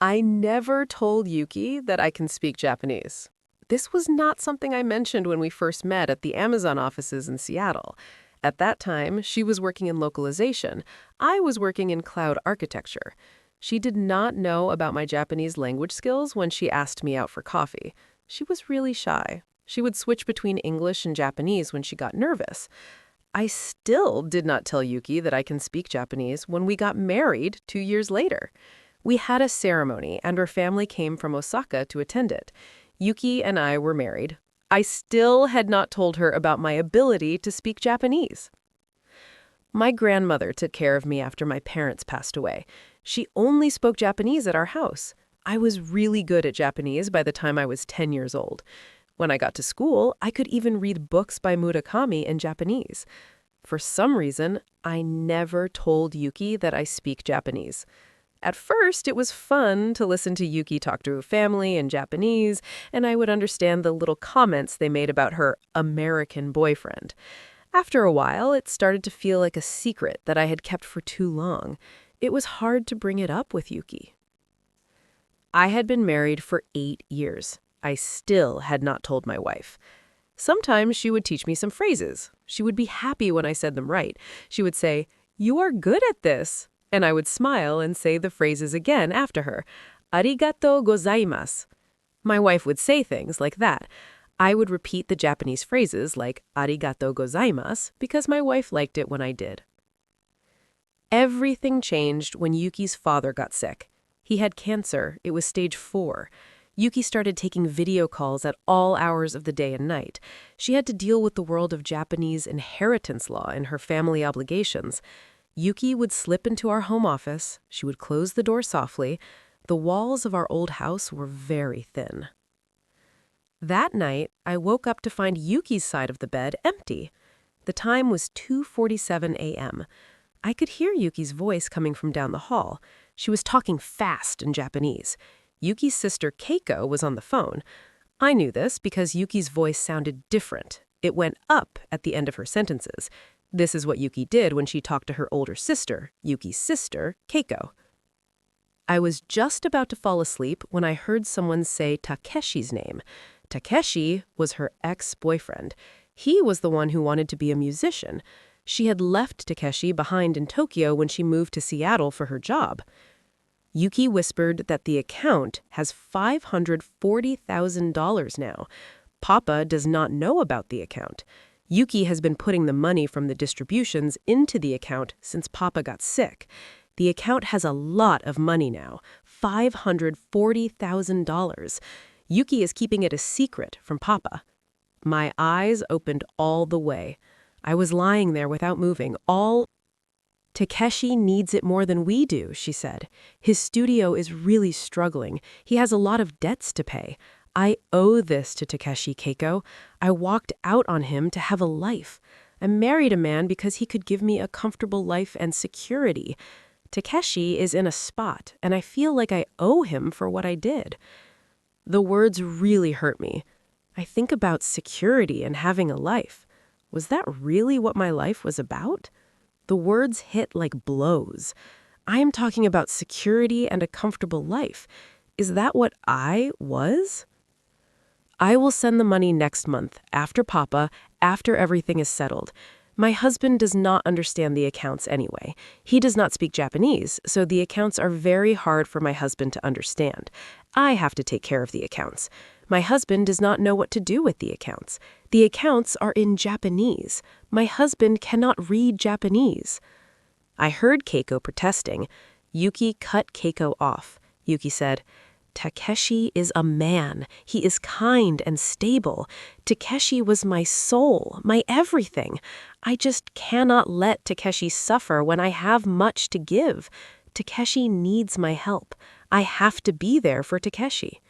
I never told Yuki that I can speak Japanese. This was not something I mentioned when we first met at the Amazon offices in Seattle. At that time, she was working in localization. I was working in cloud architecture. She did not know about my Japanese language skills when she asked me out for coffee. She was really shy. She would switch between English and Japanese when she got nervous. I still did not tell Yuki that I can speak Japanese when we got married 2 years later. We had a ceremony, and her family came from Osaka to attend it. Yuki and I were married. I still had not told her about my ability to speak Japanese. My grandmother took care of me after my parents passed away. She only spoke Japanese at our house. I was really good at Japanese by the time I was 10 years old. When I got to school, I could even read books by Murakami in Japanese. For some reason, I never told Yuki that I speak Japanese. At first, it was fun to listen to Yuki talk to her family in Japanese, and I would understand the little comments they made about her American boyfriend. After a while, it started to feel like a secret that I had kept for too long. It was hard to bring it up with Yuki. I had been married for 8 years. I still had not told my wife. Sometimes she would teach me some phrases. She would be happy when I said them right. She would say, "You are good at this." And I would smile and say the phrases again after her. Arigato gozaimasu. My wife would say things like that. I would repeat the Japanese phrases like arigato gozaimasu because my wife liked it when I did. Everything changed when Yuki's father got sick. He had cancer. It was stage 4. Yuki started taking video calls at all hours of the day and night. She had to deal with the world of Japanese inheritance law and her family obligations. Yuki would slip into our home office. She would close the door softly. The walls of our old house were very thin. That night, I woke up to find Yuki's side of the bed empty. The time was 2:47 a.m. I could hear Yuki's voice coming from down the hall. She was talking fast in Japanese. Yuki's sister Keiko was on the phone. I knew this because Yuki's voice sounded different. It went up at the end of her sentences. This is what Yuki did when she talked to her older sister, Yuki's sister, Keiko. I was just about to fall asleep when I heard someone say Takeshi's name. Takeshi was her ex-boyfriend. He was the one who wanted to be a musician. She had left Takeshi behind in Tokyo when she moved to Seattle for her job. Yuki whispered that the account has $540,000 now. Papa does not know about the account. Yuki has been putting the money from the distributions into the account since Papa got sick. The account has a lot of money now, $540,000. Yuki is keeping it a secret from Papa. My eyes opened all the way. I was lying there without moving, Takeshi needs it more than we do, she said. His studio is really struggling. He has a lot of debts to pay. I owe this to Takeshi, Keiko. I walked out on him to have a life. I married a man because he could give me a comfortable life and security. Takeshi is in a spot, and I feel like I owe him for what I did. The words really hurt me. I think about security and having a life. Was that really what my life was about? The words hit like blows. I am talking about security and a comfortable life. Is that what I was? I will send the money next month, after Papa, after everything is settled. My husband does not understand the accounts anyway. He does not speak Japanese, so the accounts are very hard for my husband to understand. I have to take care of the accounts. My husband does not know what to do with the accounts. The accounts are in Japanese. My husband cannot read Japanese. I heard Keiko protesting. Yuki cut Keiko off. Yuki said, "Takeshi is a man. He is kind and stable. Takeshi was my soul, my everything. I just cannot let Takeshi suffer when I have much to give. Takeshi needs my help. I have to be there for Takeshi."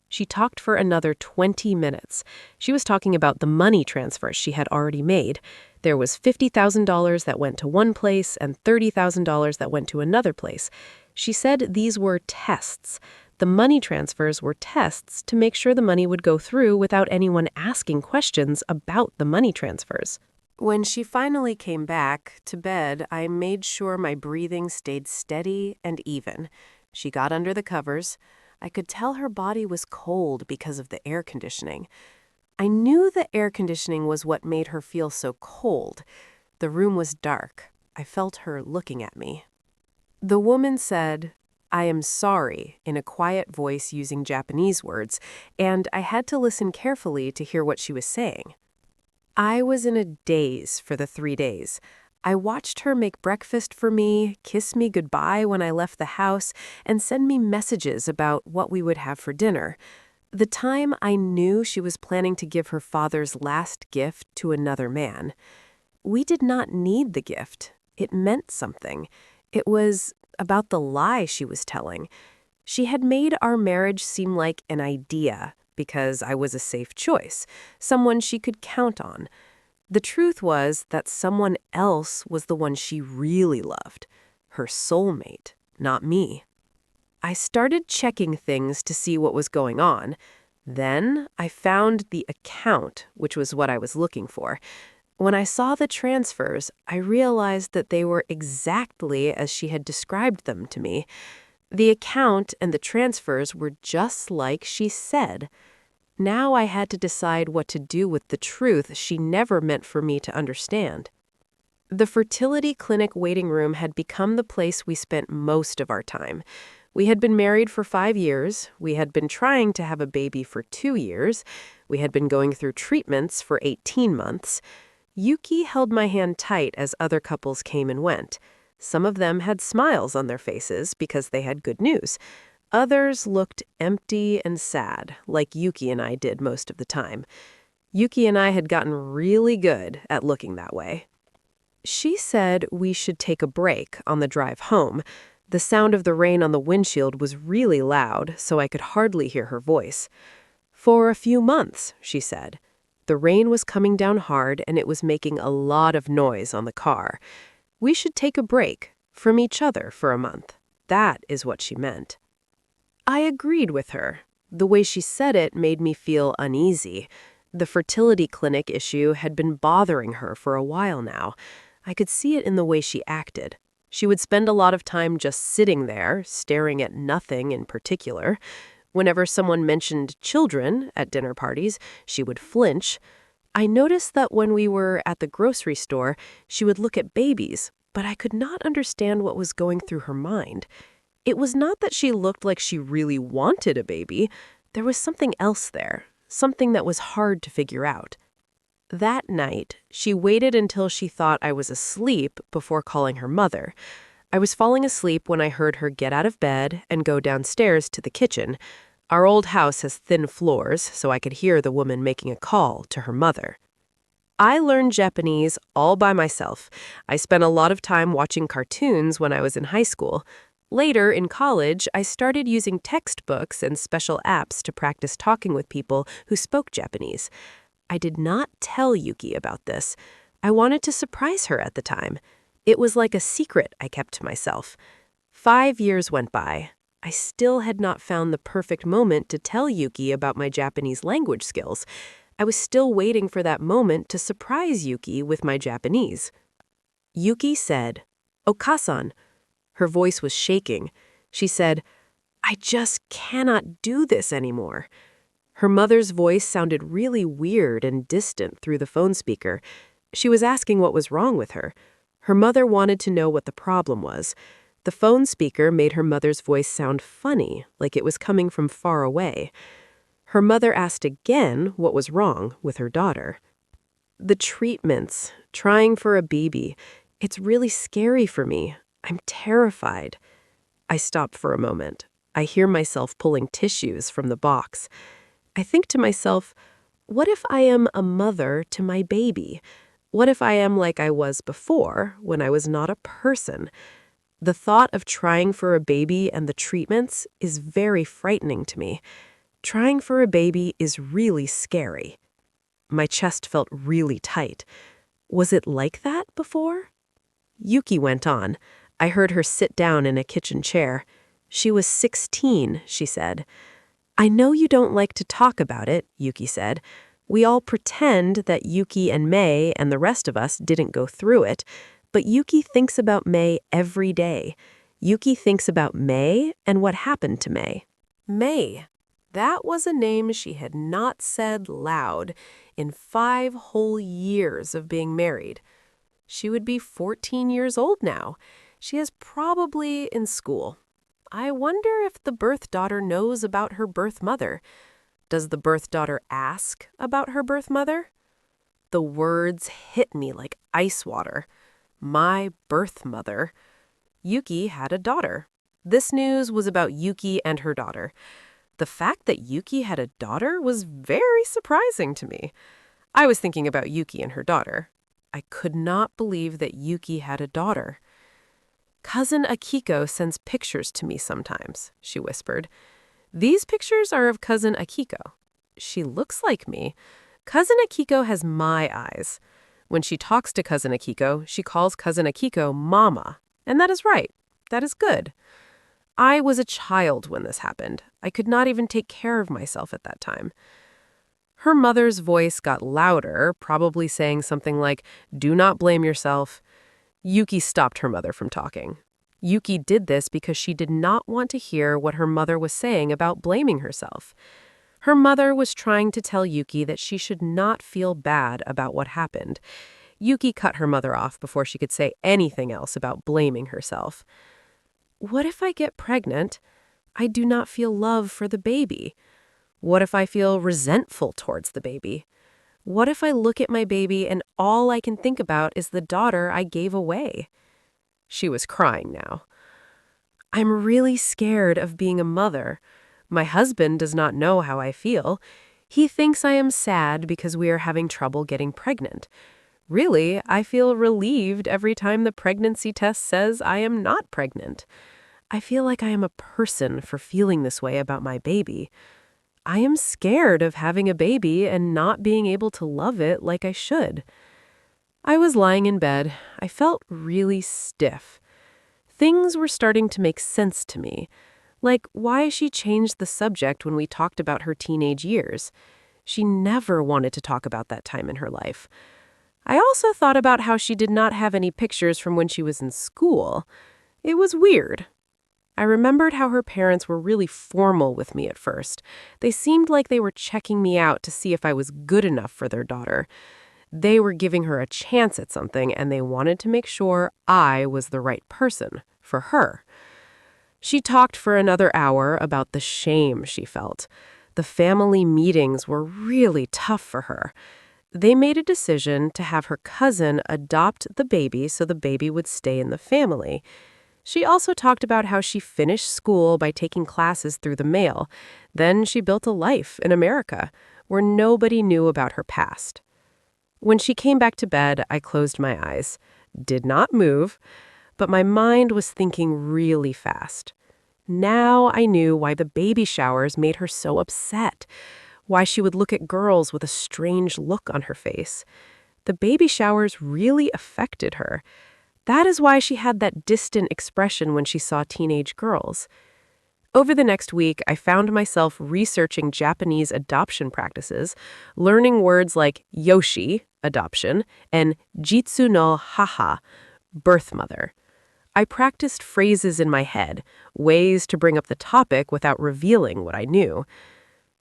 She talked for another 20 minutes. She was talking about the money transfers she had already made. There was $50,000 that went to one place and $30,000 that went to another place. She said these were tests. The money transfers were tests to make sure the money would go through without anyone asking questions about the money transfers. When she finally came back to bed, I made sure my breathing stayed steady and even. She got under the covers. I could tell her body was cold because of the air conditioning. I knew the air conditioning was what made her feel so cold. The room was dark. I felt her looking at me. The woman said, "I am sorry," in a quiet voice using Japanese words, and I had to listen carefully to hear what she was saying. I was in a daze for the 3 days. I watched her make breakfast for me, kiss me goodbye when I left the house, and send me messages about what we would have for dinner. The time I knew she was planning to give her father's last gift to another man. We did not need the gift. It meant something. It was about the lie she was telling. She had made our marriage seem like an idea because I was a safe choice, someone she could count on. The truth was that someone else was the one she really loved, her soulmate, not me. I started checking things to see what was going on. Then I found the account, which was what I was looking for. When I saw the transfers, I realized that they were exactly as she had described them to me. The account and the transfers were just like she said. Now I had to decide what to do with the truth she never meant for me to understand. The fertility clinic waiting room had become the place we spent most of our time. We had been married for 5 years. We had been trying to have a baby for 2 years. We had been going through treatments for 18 months. Yuki held my hand tight as other couples came and went. Some of them had smiles on their faces because they had good news. Others looked empty and sad, like Yuki and I did most of the time. Yuki and I had gotten really good at looking that way. She said we should take a break on the drive home. The sound of the rain on the windshield was really loud, so I could hardly hear her voice. "For a few months," she said. The rain was coming down hard, and it was making a lot of noise on the car. "We should take a break from each other for a month." That is what she meant. I agreed with her. The way she said it made me feel uneasy. The fertility clinic issue had been bothering her for a while now. I could see it in the way she acted. She would spend a lot of time just sitting there, staring at nothing in particular. Whenever someone mentioned children at dinner parties, she would flinch. I noticed that when we were at the grocery store, she would look at babies, but I could not understand what was going through her mind. It was not that she looked like she really wanted a baby. There was something else there, something that was hard to figure out. That night, she waited until she thought I was asleep before calling her mother. I was falling asleep when I heard her get out of bed and go downstairs to the kitchen. Our old house has thin floors, so I could hear the woman making a call to her mother. I learned Japanese all by myself. I spent a lot of time watching cartoons when I was in high school. Later, in college, I started using textbooks and special apps to practice talking with people who spoke Japanese. I did not tell Yuki about this. I wanted to surprise her at the time. It was like a secret I kept to myself. 5 years went by. I still had not found the perfect moment to tell Yuki about my Japanese language skills. I was still waiting for that moment to surprise Yuki with my Japanese. Yuki said, "Okasan." Her voice was shaking. She said, "I just cannot do this anymore." Her mother's voice sounded really weird and distant through the phone speaker. She was asking what was wrong with her. Her mother wanted to know what the problem was. The phone speaker made her mother's voice sound funny, like it was coming from far away. Her mother asked again what was wrong with her daughter. "The treatments, trying for a baby. It's really scary for me. I'm terrified." I stop for a moment. I hear myself pulling tissues from the box. I think to myself, what if I am a mother to my baby? What if I am like I was before, when I was not a person? The thought of trying for a baby and the treatments is very frightening to me. Trying for a baby is really scary. My chest felt really tight. Was it like that before? Yuki went on. I heard her sit down in a kitchen chair. She was 16, she said. "I know you don't like to talk about it," Yuki said. "We all pretend that Yuki and May and the rest of us didn't go through it, but Yuki thinks about May every day. Yuki thinks about May and what happened to May. May. That was a name she had not said loud in 5 whole years of being married. She would be 14 years old now. She is probably in school. I wonder if the birth daughter knows about her birth mother. Does the birth daughter ask about her birth mother? The words hit me like ice water. My birth mother. Yuki had a daughter. This news was about Yuki and her daughter. The fact that Yuki had a daughter was very surprising to me. I was thinking about Yuki and her daughter. I could not believe that Yuki had a daughter. "Cousin Akiko sends pictures to me sometimes," she whispered. "These pictures are of Cousin Akiko. She looks like me. Cousin Akiko has my eyes. When she talks to Cousin Akiko, she calls Cousin Akiko Mama. And that is right. That is good. I was a child when this happened. I could not even take care of myself at that time." Her mother's voice got louder, probably saying something like, "Do not blame yourself." Yuki stopped her mother from talking. Yuki did this because she did not want to hear what her mother was saying about blaming herself. Her mother was trying to tell Yuki that she should not feel bad about what happened. Yuki cut her mother off before she could say anything else about blaming herself. "What if I get pregnant? I do not feel love for the baby. What if I feel resentful towards the baby? What if I look at my baby and all I can think about is the daughter I gave away?" She was crying now. "I'm really scared of being a mother. My husband does not know how I feel. He thinks I am sad because we are having trouble getting pregnant. Really, I feel relieved every time the pregnancy test says I am not pregnant. I feel like I am a person for feeling this way about my baby. I am scared of having a baby and not being able to love it like I should." I was lying in bed. I felt really stiff. Things were starting to make sense to me, like why she changed the subject when we talked about her teenage years. She never wanted to talk about that time in her life. I also thought about how she did not have any pictures from when she was in school. It was weird. I remembered how her parents were really formal with me at first. They seemed like they were checking me out to see if I was good enough for their daughter. They were giving her a chance at something, and they wanted to make sure I was the right person for her. She talked for another hour about the shame she felt. The family meetings were really tough for her. They made a decision to have her cousin adopt the baby so the baby would stay in the family. She also talked about how she finished school by taking classes through the mail. Then she built a life in America, where nobody knew about her past. When she came back to bed, I closed my eyes, did not move, but my mind was thinking really fast. Now I knew why the baby showers made her so upset, why she would look at girls with a strange look on her face. The baby showers really affected her. That is why she had that distant expression when she saw teenage girls. Over the next week, I found myself researching Japanese adoption practices, learning words like yoshi, adoption, and jitsu no haha, birth mother. I practiced phrases in my head, ways to bring up the topic without revealing what I knew.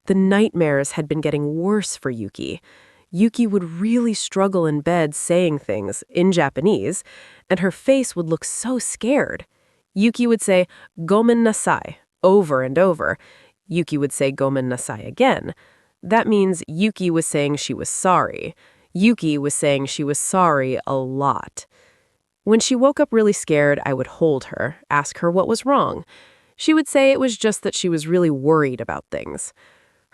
The nightmares had been getting worse for Yuki. Yuki would really struggle in bed saying things in Japanese, and her face would look so scared. Yuki would say, "Gomen nasai," over and over. Yuki would say, "Gomen nasai" again. That means Yuki was saying she was sorry. Yuki was saying she was sorry a lot. When she woke up really scared, I would hold her, ask her what was wrong. She would say it was just that she was really worried about things.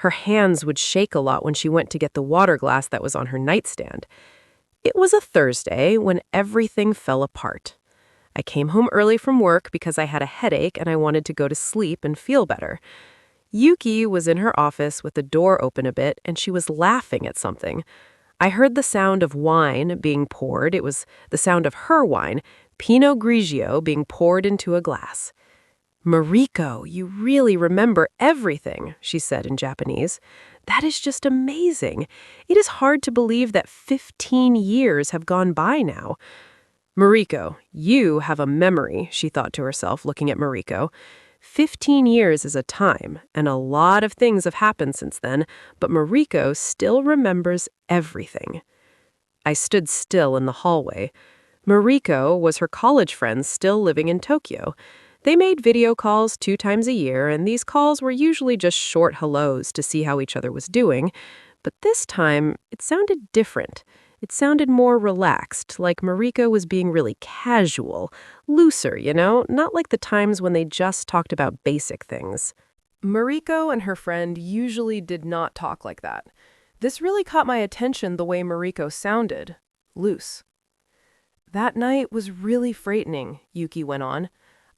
Her hands would shake a lot when she went to get the water glass that was on her nightstand. It was a Thursday when everything fell apart. I came home early from work because I had a headache and I wanted to go to sleep and feel better. Yuki was in her office with the door open a bit and she was laughing at something. I heard the sound of wine being poured. It was the sound of her wine, Pinot Grigio, being poured into a glass. "Mariko, you really remember everything," she said in Japanese. "That is just amazing. It is hard to believe that 15 years have gone by now." "Mariko, you have a memory," she thought to herself, looking at Mariko. 15 years is a time, and a lot of things have happened since then, but Mariko still remembers everything. I stood still in the hallway. Mariko was her college friend still living in Tokyo. They made video calls 2 times a year, and these calls were usually just short hellos to see how each other was doing. But this time, it sounded different. It sounded more relaxed, like Mariko was being really casual, looser, not like the times when they just talked about basic things. Mariko and her friend usually did not talk like that. This really caught my attention the way Mariko sounded. Loose. "That night was really frightening," Yuki went on.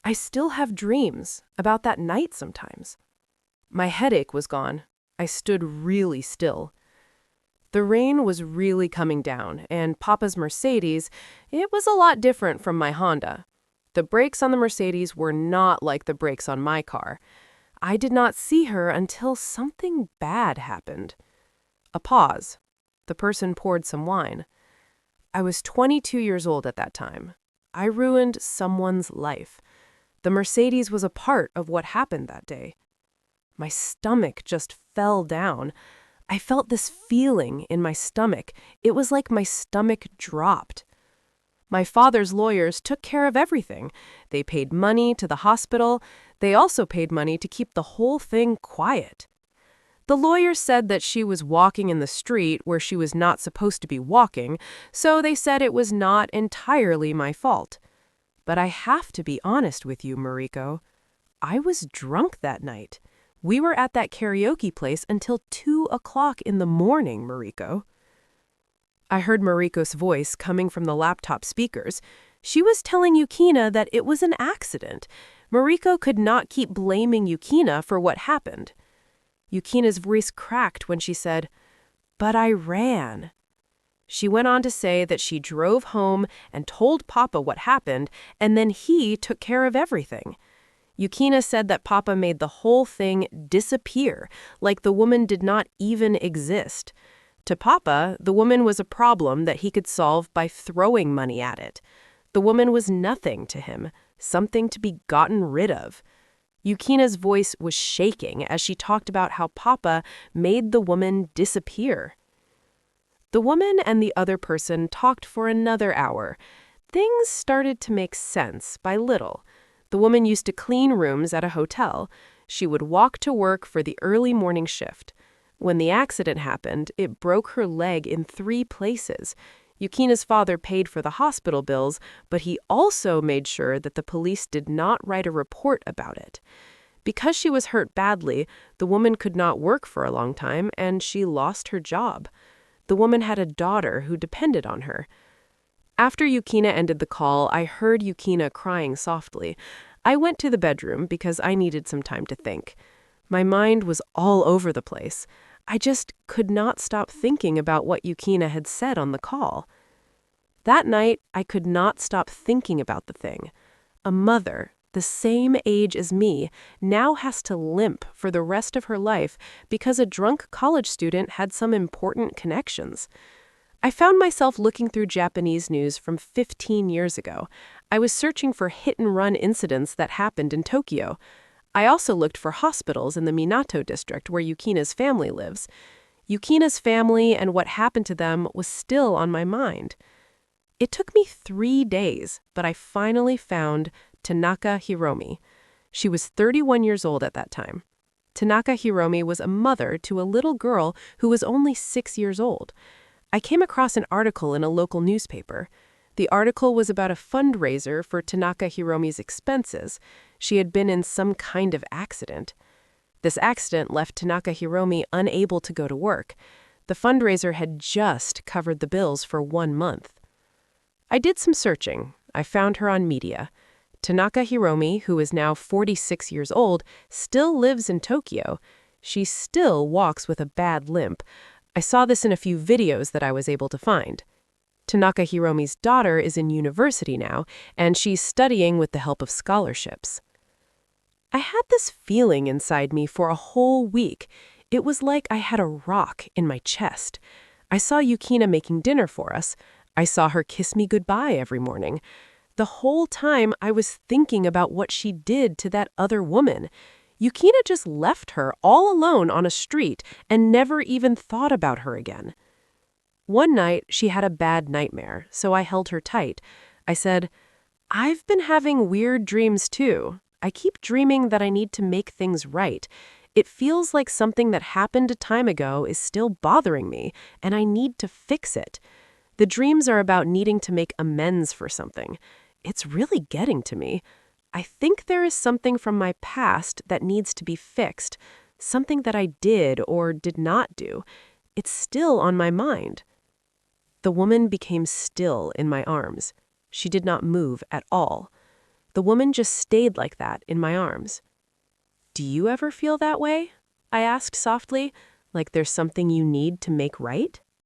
"I still have dreams about that night sometimes." My headache was gone. I stood really still. The rain was really coming down, and Papa's Mercedes, it was a lot different from my Honda. The brakes on the Mercedes were not like the brakes on my car. I did not see her until something bad happened. A pause. The person poured some wine. I was 22 years old at that time. I ruined someone's life. The Mercedes was a part of what happened that day. My stomach just fell down. I felt this feeling in my stomach. It was like my stomach dropped. My father's lawyers took care of everything. They paid money to the hospital. They also paid money to keep the whole thing quiet. The lawyer said that she was walking in the street where she was not supposed to be walking, so they said it was not entirely my fault. But I have to be honest with you, Mariko. I was drunk that night. We were at that karaoke place until 2 o'clock in the morning, Mariko. I heard Mariko's voice coming from the laptop speakers. She was telling Yukina that it was an accident. Mariko could not keep blaming Yukina for what happened. Yukina's voice cracked when she said, "But I ran." She went on to say that she drove home and told Papa what happened, and then he took care of everything. Yukina said that Papa made the whole thing disappear, like the woman did not even exist. To Papa, the woman was a problem that he could solve by throwing money at it. The woman was nothing to him, something to be gotten rid of. Yukina's voice was shaking as she talked about how Papa made the woman disappear. The woman and the other person talked for another hour. Things started to make sense by little. The woman used to clean rooms at a hotel. She would walk to work for the early morning shift. When the accident happened, it broke her leg in 3 places. Yukina's father paid for the hospital bills, but he also made sure that the police did not write a report about it. Because she was hurt badly, the woman could not work for a long time, and she lost her job. The woman had a daughter who depended on her. After Yukina ended the call, I heard Yukina crying softly. I went to the bedroom because I needed some time to think. My mind was all over the place. I just could not stop thinking about what Yukina had said on the call. That night, I could not stop thinking about the thing. A mother, the same age as me, now has to limp for the rest of her life because a drunk college student had some important connections. I found myself looking through Japanese news from 15 years ago. I was searching for hit-and-run incidents that happened in Tokyo. I also looked for hospitals in the Minato district where Yukina's family lives. Yukina's family and what happened to them was still on my mind. It took me 3 days, but I finally found Tanaka Hiromi. She was 31 years old at that time. Tanaka Hiromi was a mother to a little girl who was only 6 years old. I came across an article in a local newspaper. The article was about a fundraiser for Tanaka Hiromi's expenses. She had been in some kind of accident. This accident left Tanaka Hiromi unable to go to work. The fundraiser had just covered the bills for 1 month. I did some searching. I found her on media. Tanaka Hiromi, who is now 46 years old, still lives in Tokyo. She still walks with a bad limp. I saw this in a few videos that I was able to find. Tanaka Hiromi's daughter is in university now, and she's studying with the help of scholarships. I had this feeling inside me for a whole week. It was like I had a rock in my chest. I saw Yukina making dinner for us. I I saw her kiss me goodbye every morning. The whole time I was thinking about what she did to that other woman. Yukina just left her all alone on a street and never even thought about her again. One night, she had a bad nightmare, so I held her tight. I said, "I've been having weird dreams too. I keep dreaming that I need to make things right. It feels like something that happened a time ago is still bothering me, and I need to fix it. The dreams are about needing to make amends for something. It's really getting to me. I think there is something from my past that needs to be fixed, something that I did or did not do. It's still on my mind." The woman became still in my arms. She did not move at all. The woman just stayed like that in my arms. "Do you ever feel that way?" I asked softly, like there's something you need to make right?